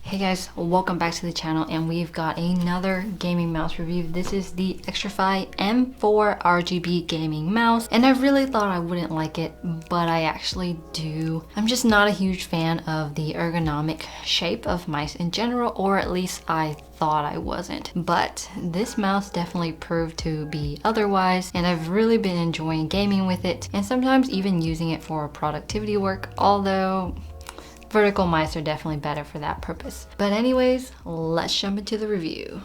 Hey guys, welcome back to the channel, and we've got another gaming mouse review. This is the Xtrfy M4 RGB gaming mouse, and I really thought I wouldn't like it, but I actually do. I'm just not a huge fan of the ergonomic shape of mice in general, or at least I thought I wasn't. But this mouse definitely proved to be otherwise, and I've really been enjoying gaming with it, and sometimes even using it for productivity work, although vertical mice are definitely better for that purpose. But anyways, let's jump into the review.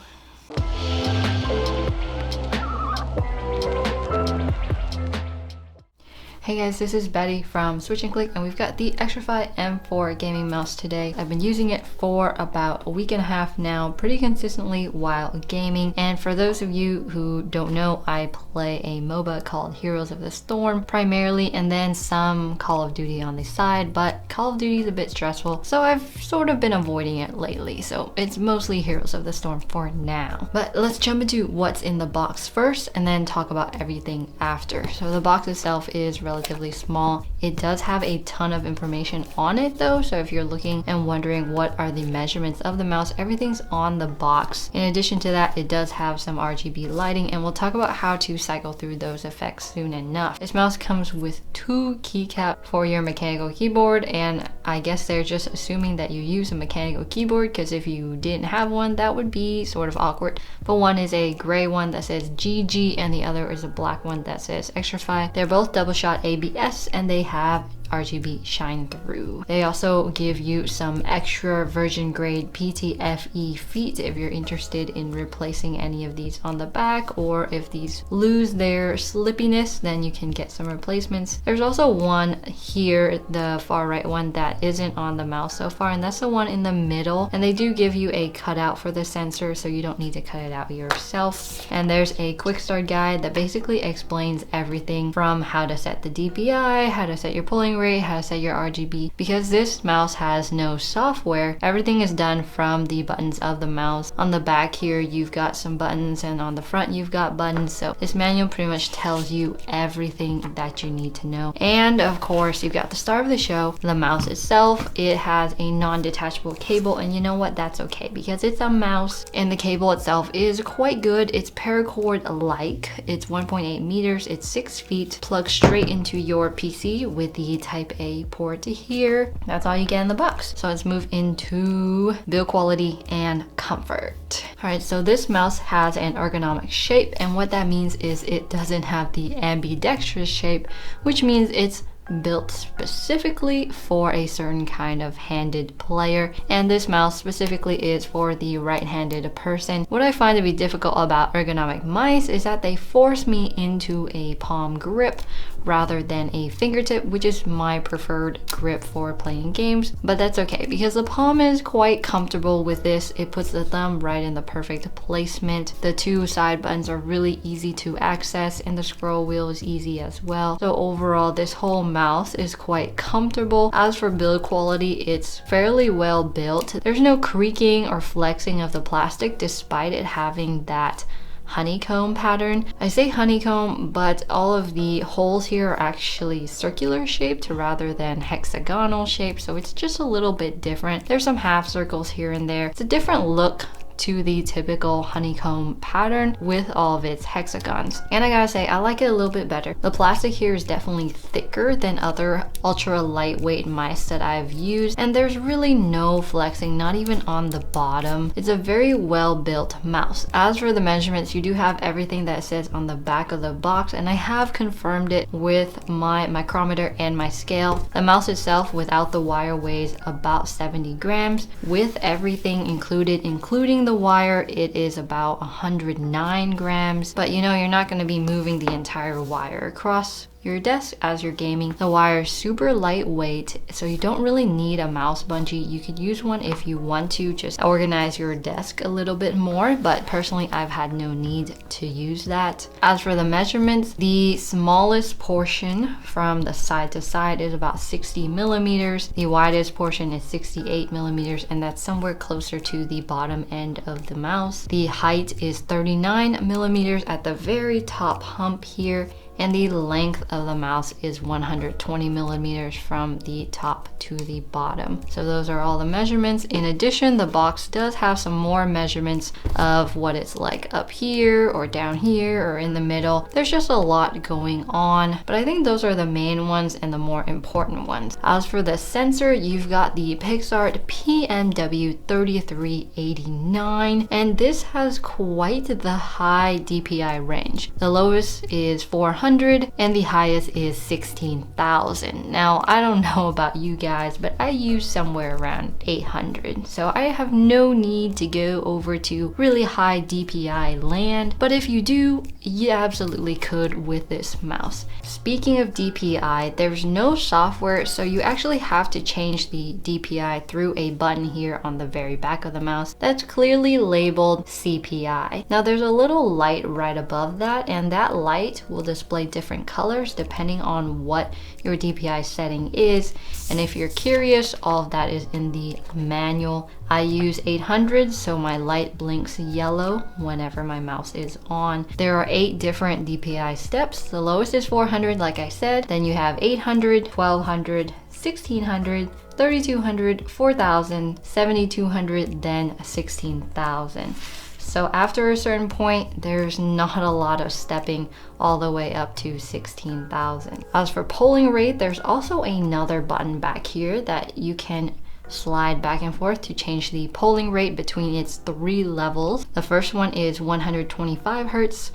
Hey guys, this is Betty from Switch and Click, and we've got the Xtrfy M4 gaming mouse today. I've been using it for about a week and a half now, pretty consistently while gaming. And for those of you who don't know, I play a MOBA called Heroes of the Storm primarily, and then some Call of Duty on the side, but Call of Duty is a bit stressful, so I've sort of been avoiding it lately. So it's mostly Heroes of the Storm for now. But let's jump into what's in the box first, and then talk about everything after. So the box itself is relatively small. It does have a ton of information on it though, so if you're looking and wondering what are the measurements of the mouse, everything's on the box. In addition to that, it does have some RGB lighting, and we'll talk about how to cycle through those effects soon enough. This mouse comes with 2 keycaps for your mechanical keyboard, and I guess they're just assuming that you use a mechanical keyboard, because if you didn't have one, that would be sort of awkward. But one is a gray one that says GG, and the other is a black one that says Xtrfy. They're both double shot ABS, and they have RGB shine through. They also give you some extra version grade PTFE feet if you're interested in replacing any of these on the back, or if these lose their slippiness, then you can get some replacements. There's also one here, the far right one, that isn't on the mouse so far, and that's the one in the middle, and they do give you a cutout for the sensor, so you don't need to cut it out yourself. And there's a quick start guide that basically explains everything from how to set the DPI, how to set your polling rate, how to set your RGB. Because this mouse has no software, everything is done from the buttons of the mouse. On the back here you've got some buttons, and on the front you've got buttons, so this manual pretty much tells you everything that you need to know. And of course you've got the star of the show, the mouse itself. It has a non-detachable cable, and you know what, that's okay because it's a mouse, and the cable itself is quite good. It's paracord like, it's 1.8 meters, it's 6 feet, plugs straight into your PC with the Type A port here. That's all you get in the box. So let's move into build quality and comfort. Alright, so this mouse has an ergonomic shape, and what that means is it doesn't have the ambidextrous shape, which means it's built specifically for a certain kind of handed player, and this mouse specifically is for the right-handed person. What I find to be difficult about ergonomic mice is that they force me into a palm grip rather than a fingertip, which is my preferred grip for playing games. But that's okay because the palm is quite comfortable with this. It puts the thumb right in the perfect placement. The 2 side buttons are really easy to access, and the scroll wheel is easy as well. So overall, this whole mouse is quite comfortable. As for build quality, it's fairly well built. There's no creaking or flexing of the plastic despite it having that honeycomb pattern. I say honeycomb, but all of the holes here are actually circular shaped rather than hexagonal shaped, so it's just a little bit different. There's some half circles here and there. It's a different look to the typical honeycomb pattern with all of its hexagons, and I gotta say I like it a little bit better. The plastic here is definitely thicker than other ultra lightweight mice that I've used, and there's really no flexing, not even on the bottom. It's a very well built mouse. As for the measurements, you do have everything that it says on the back of the box, and I have confirmed it with my micrometer and my scale. The mouse itself without the wire weighs about 70 grams. With everything included, including the wire, it is about 109 grams, but you know, you're not going to be moving the entire wire across your desk as you're gaming. The wire is super lightweight, so you don't really need a mouse bungee. You could use one if you want to just organize your desk a little bit more, but personally I've had no need to use that. As for the measurements, the smallest portion from the side to side is about 60 millimeters. The widest portion is 68 millimeters, and that's somewhere closer to the bottom end of the mouse. The height is 39 millimeters at the very top hump here, and the length of the mouse is 120 millimeters from the top to the bottom. So those are all the measurements. In addition, the box does have some more measurements of what it's like up here or down here or in the middle. There's just a lot going on, but I think those are the main ones and the more important ones. As for the sensor, you've got the PixArt PMW3389, and this has quite the high DPI range. The lowest is 400 and the highest is 16,000. Now, I don't know about you guys, but I use somewhere around 800. So I have no need to go over to really high DPI land, but if you do, you absolutely could with this mouse. Speaking of DPI, there's no software, so you actually have to change the DPI through a button here on the very back of the mouse that's clearly labeled CPI. Now there's a little light right above that, and that light will display different colors depending on what your DPI setting is. And if you're curious, all of that is in the manual. I use 800, so my light blinks yellow whenever my mouse is on. There are 8 different DPI steps. The lowest is 400, like I said. Then you have 800, 1200, 1600, 3200, 4000, 7200, then 16,000. So after a certain point, there's not a lot of stepping all the way up to 16,000. As for polling rate, there's also another button back here that you can slide back and forth to change the polling rate between its 3 levels. The first one is 125 Hertz,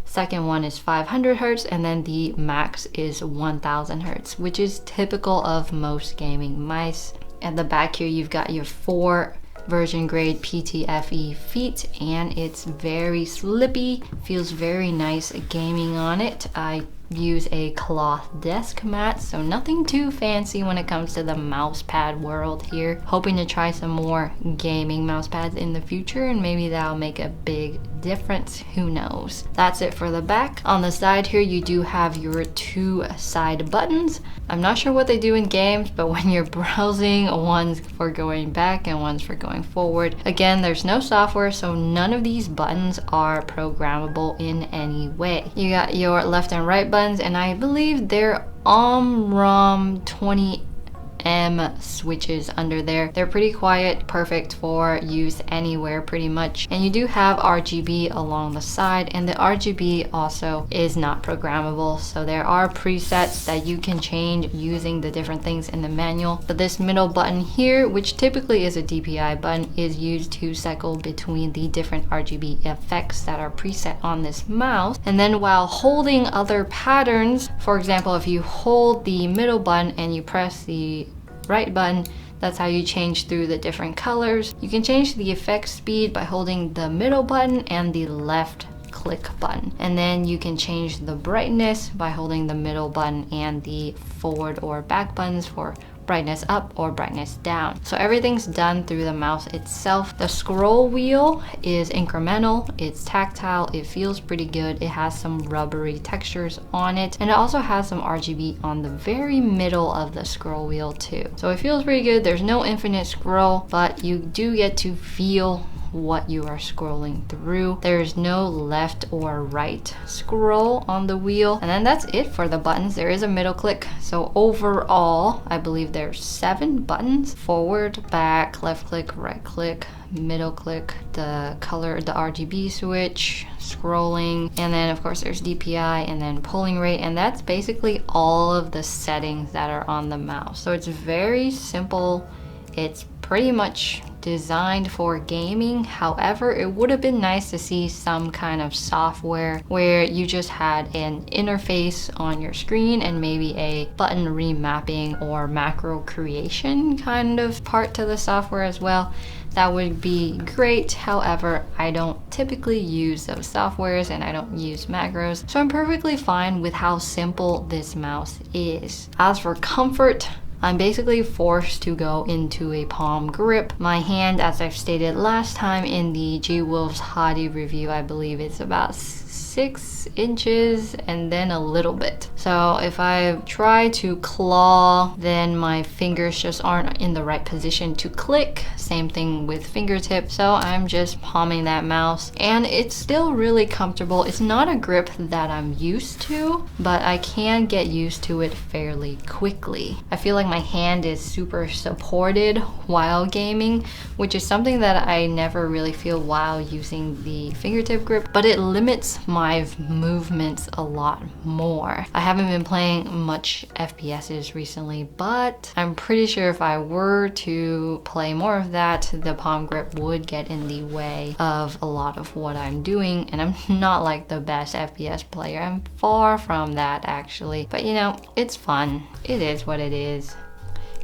second one is 500 Hertz, and then the max is 1000 Hertz, which is typical of most gaming mice. At the back here, you've got your 4 version grade PTFE feet, and it's very slippy, feels very nice gaming on it. I use a cloth desk mat, so nothing too fancy when it comes to the mouse pad world here. Hoping to try some more gaming mouse pads in the future, and maybe that'll make a big difference, who knows. That's it for the back. On the side here, you do have your 2 side buttons. I'm not sure what they do in games, but when you're browsing, one's for going back and one's for going forward. Again, there's no software, so none of these buttons are programmable in any way. You got your left and right buttons, and I believe they're OMROM 20M switches under there. They're pretty quiet, perfect for use anywhere pretty much. And you do have RGB along the side, and the RGB also is not programmable, so there are presets that you can change using the different things in the manual. But this middle button here, which typically is a DPI button, is used to cycle between the different RGB effects that are preset on this mouse. And then while holding other patterns, for example, if you hold the middle button and you press the right button, that's how you change through the different colors. You can change the effect speed by holding the middle button and the left click button, and then you can change the brightness by holding the middle button and the forward or back buttons for brightness up or brightness down. So everything's done through the mouse itself. The scroll wheel is incremental, it's tactile, it feels pretty good, it has some rubbery textures on it, and it also has some RGB on the very middle of the scroll wheel too. So it feels pretty good. There's no infinite scroll, but you do get to feel what you are scrolling through. There's no left or right scroll on the wheel. And then that's it for the buttons. There is a middle click. So overall, I believe there's 7 buttons: forward, back, left click, right click, middle click, the color, the RGB switch, scrolling, and then of course there's DPI and then polling rate, and that's basically all of the settings that are on the mouse. So it's very simple. It's pretty much designed for gaming. However, it would have been nice to see some kind of software where you just had an interface on your screen and maybe a button remapping or macro creation kind of part to the software as well. That would be great. However, I don't typically use those softwares and I don't use macros, so I'm perfectly fine with how simple this mouse is. As for comfort, I'm basically forced to go into a palm grip. My hand, as I've stated last time in the G-Wolf's Hottie review, I believe it's about 6 inches and then a little bit. So if I try to claw, then my fingers just aren't in the right position to click. Same thing with fingertips. So I'm just palming that mouse and it's still really comfortable. It's not a grip that I'm used to, but I can get used to it fairly quickly. I feel like my hand is super supported while gaming, which is something that I never really feel while using the fingertip grip, but it limits my movements a lot more. I haven't been playing much FPSs recently, but I'm pretty sure if I were to play more of that, the palm grip would get in the way of a lot of what I'm doing, and I'm not like the best FPS player. I'm far from that actually, but you know, it's fun. It is what it is.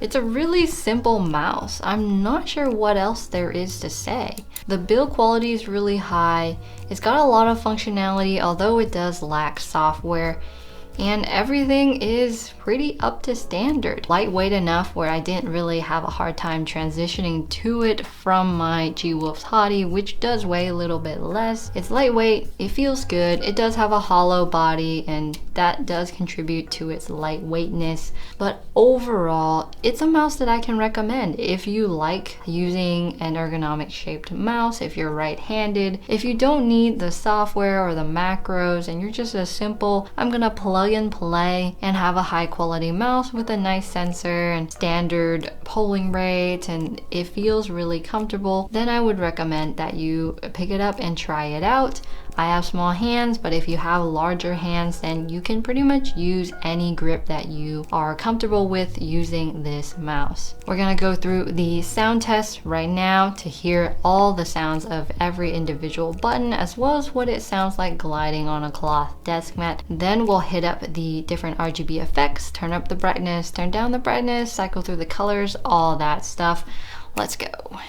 It's a really simple mouse. I'm not sure what else there is to say. The build quality is really high. It's got a lot of functionality, although it does lack software. And everything is pretty up to standard. Lightweight enough where I didn't really have a hard time transitioning to it from my G-Wolf's Hottie, which does weigh a little bit less. It's lightweight, it feels good, it does have a hollow body, and that does contribute to its lightweightness. But overall, it's a mouse that I can recommend if you like using an ergonomic shaped mouse, if you're right-handed, if you don't need the software or the macros, and you're just a simple, I'm gonna plug and play and have a high quality mouse with a nice sensor and standard polling rate, and it feels really comfortable, then I would recommend that you pick it up and try it out. I have small hands, but if you have larger hands, then you can pretty much use any grip that you are comfortable with using this mouse. We're gonna go through the sound test right now to hear all the sounds of every individual button, as well as what it sounds like gliding on a cloth desk mat. Then we'll hit up the different RGB effects, turn up the brightness, turn down the brightness, cycle through the colors, all that stuff. Let's go.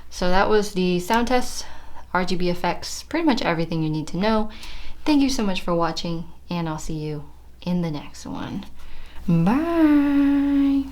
So that was the sound test, RGB effects, pretty much everything you need to know. Thank you so much for watching, and I'll see you in the next one. Bye!